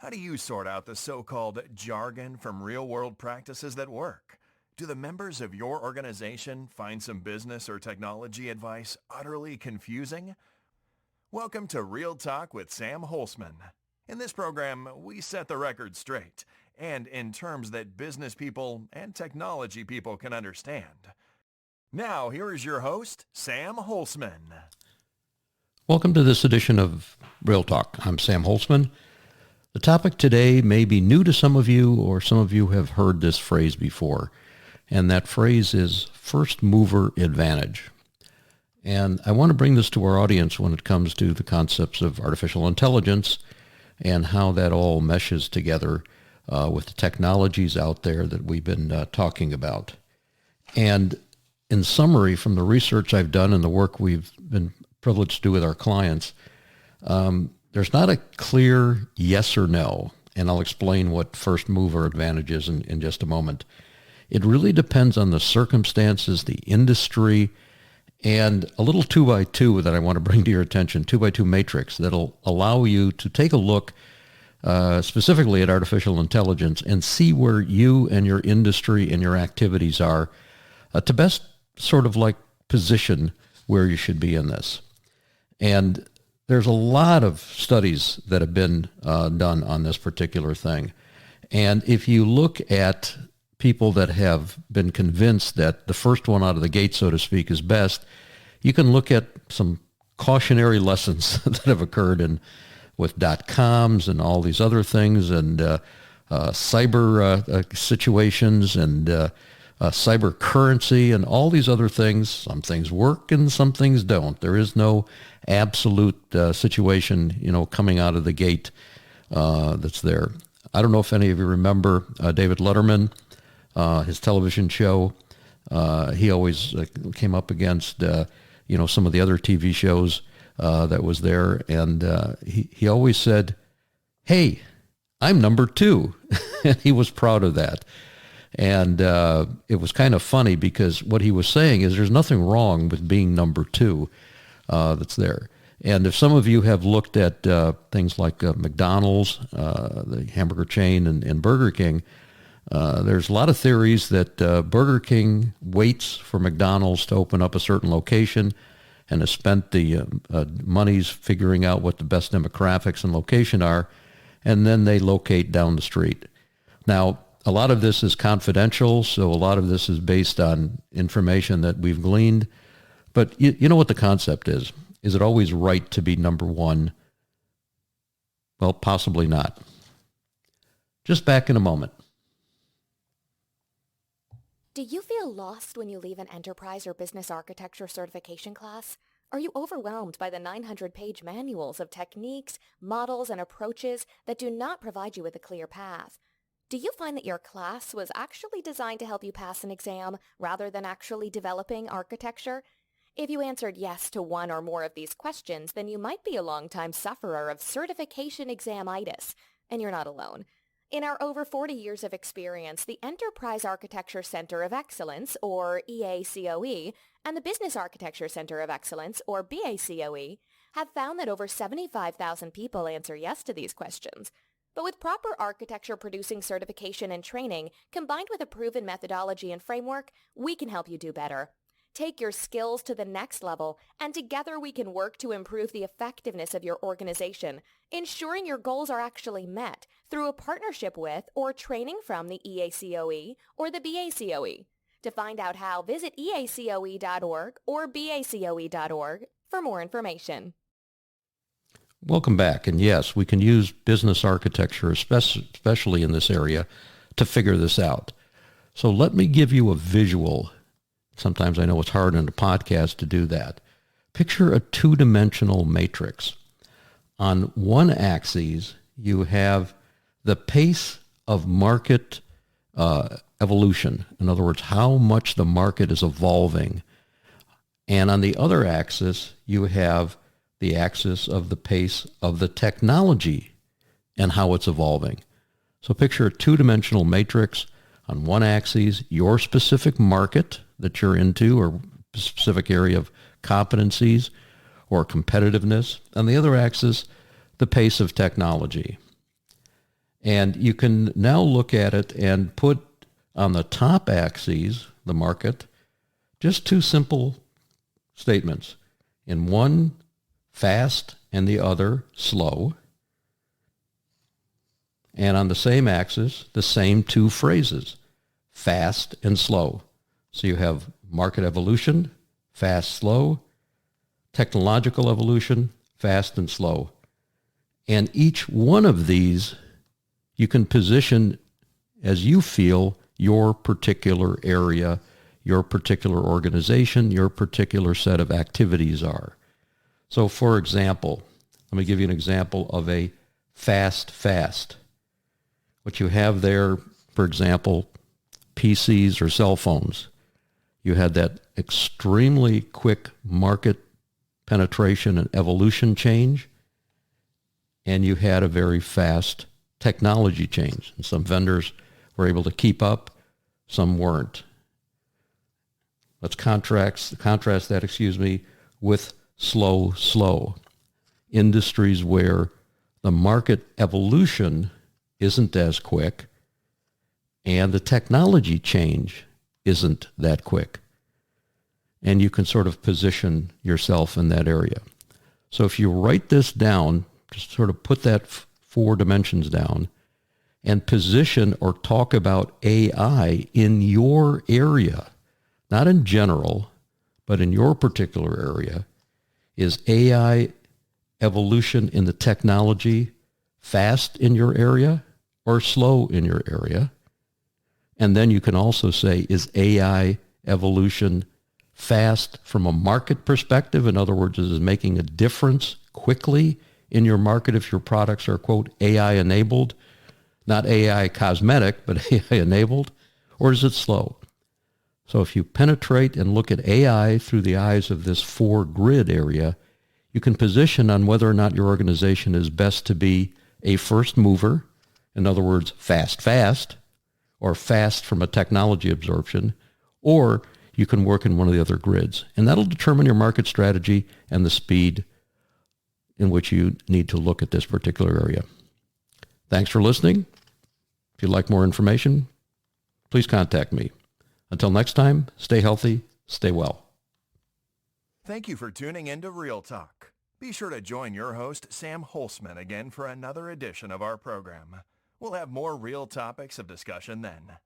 How do you sort out the so-called jargon from real-world practices that work? Do the members of your organization find some business or technology advice utterly confusing? Welcome to Real Talk with Sam Holcman. In this program, we set the record straight, and in terms that business people and technology people can understand. Now, here is your host, Sam Holcman. Welcome to this edition of Real Talk. I'm Sam Holcman. The topic today may be new to some of you, or some of you have heard this phrase before, and that phrase is first mover advantage. And I want to bring this to our audience when it comes to the concepts of artificial intelligence and how that all meshes together with the technologies out there that we've been talking about. And in summary, from the research I've done and the work we've been privileged to do with our clients, there's not a clear yes or no, and I'll explain what first mover advantage is in just a moment. It really depends on the circumstances, the industry, and a little 2x2 that I want to bring to your attention, 2x2 matrix that'll allow you to take a look specifically at artificial intelligence and see where you and your industry and your activities are to best sort of like position where you should be in this. And there's a lot of studies that have been done on this particular thing. And if you look at people that have been convinced that the first one out of the gate, so to speak, is best, you can look at some cautionary lessons that have occurred with .coms and all these other things, and cyber situations and cyber currency and all these other things. Some things work and some things don't. There is no absolute situation, coming out of the gate that's there. I don't know if any of you remember David Letterman, his television show. He always came up against, some of the other TV shows that was there. And he always said, "Hey, I'm number 2." And he was proud of that. And it was kind of funny because what he was saying is there's nothing wrong with being number 2 that's there. And if some of you have looked at things like McDonald's, the hamburger chain, and Burger King, there's a lot of theories that Burger King waits for McDonald's to open up a certain location and has spent the monies figuring out what the best demographics and location are, and then they locate down the street. Now, a lot of this is confidential, so a lot of this is based on information that we've gleaned. But you know what the concept is. Is it always right to be number 1? Well, possibly not. Just back in a moment. Do you feel lost when you leave an enterprise or business architecture certification class? Are you overwhelmed by the 900-page manuals of techniques, models, and approaches that do not provide you with a clear path? Do you find that your class was actually designed to help you pass an exam rather than actually developing architecture? If you answered yes to one or more of these questions, then you might be a long-time sufferer of certification examitis, and you're not alone. In our over 40 years of experience, the Enterprise Architecture Center of Excellence, or EACOE, and the Business Architecture Center of Excellence, or BACOE, have found that over 75,000 people answer yes to these questions. But with proper architecture producing certification and training, combined with a proven methodology and framework, we can help you do better. Take your skills to the next level, and together we can work to improve the effectiveness of your organization, ensuring your goals are actually met through a partnership with or training from the EACOE or the BACOE. To find out how, visit eacoe.org or bacoe.org for more information. Welcome back. And yes, we can use business architecture, especially in this area, to figure this out. So let me give you a visual. Sometimes I know it's hard in a podcast to do that. Picture a two-dimensional matrix. On one axis, you have the pace of market evolution. In other words, how much the market is evolving. And on the other axis, you have the axis of the pace of the technology and how it's evolving. So picture a two-dimensional matrix. On one axis, your specific market that you're into or specific area of competencies or competitiveness. On the other axis, the pace of technology. And you can now look at it and put on the top axes, the market, just two simple statements. In one, fast, and the other, slow. And on the same axis, the same two phrases, fast and slow. So you have market evolution, fast, slow, technological evolution, fast and slow. And each one of these you can position as you feel your particular area, your particular organization, your particular set of activities are. So for example, let me give you an example of a fast. What you have there, for example, PCs or cell phones. You had that extremely quick market penetration and evolution change, and you had a very fast technology change. And some vendors were able to keep up, some weren't. Let's contrast that, with slow. Industries where the market evolution isn't as quick and the technology change isn't that quick. And you can sort of position yourself in that area. So if you write this down, just sort of put that four dimensions down and position or talk about AI in your area, not in general, but in your particular area. Is AI evolution in the technology fast in your area or slow in your area? And then you can also say, is AI evolution fast from a market perspective? In other words, is it making a difference quickly in your market if your products are, quote, AI enabled, not AI cosmetic, but AI enabled? Or is it slow? So if you penetrate and look at AI through the eyes of this four grid area, you can position on whether or not your organization is best to be a first mover, in other words, fast, or fast from a technology absorption, or you can work in one of the other grids. And that'll determine your market strategy and the speed in which you need to look at this particular area. Thanks for listening. If you'd like more information, please contact me. Until next time, stay healthy, stay well. Thank you for tuning into Real Talk. Be sure to join your host, Sam Holcman, again for another edition of our program. We'll have more real topics of discussion then.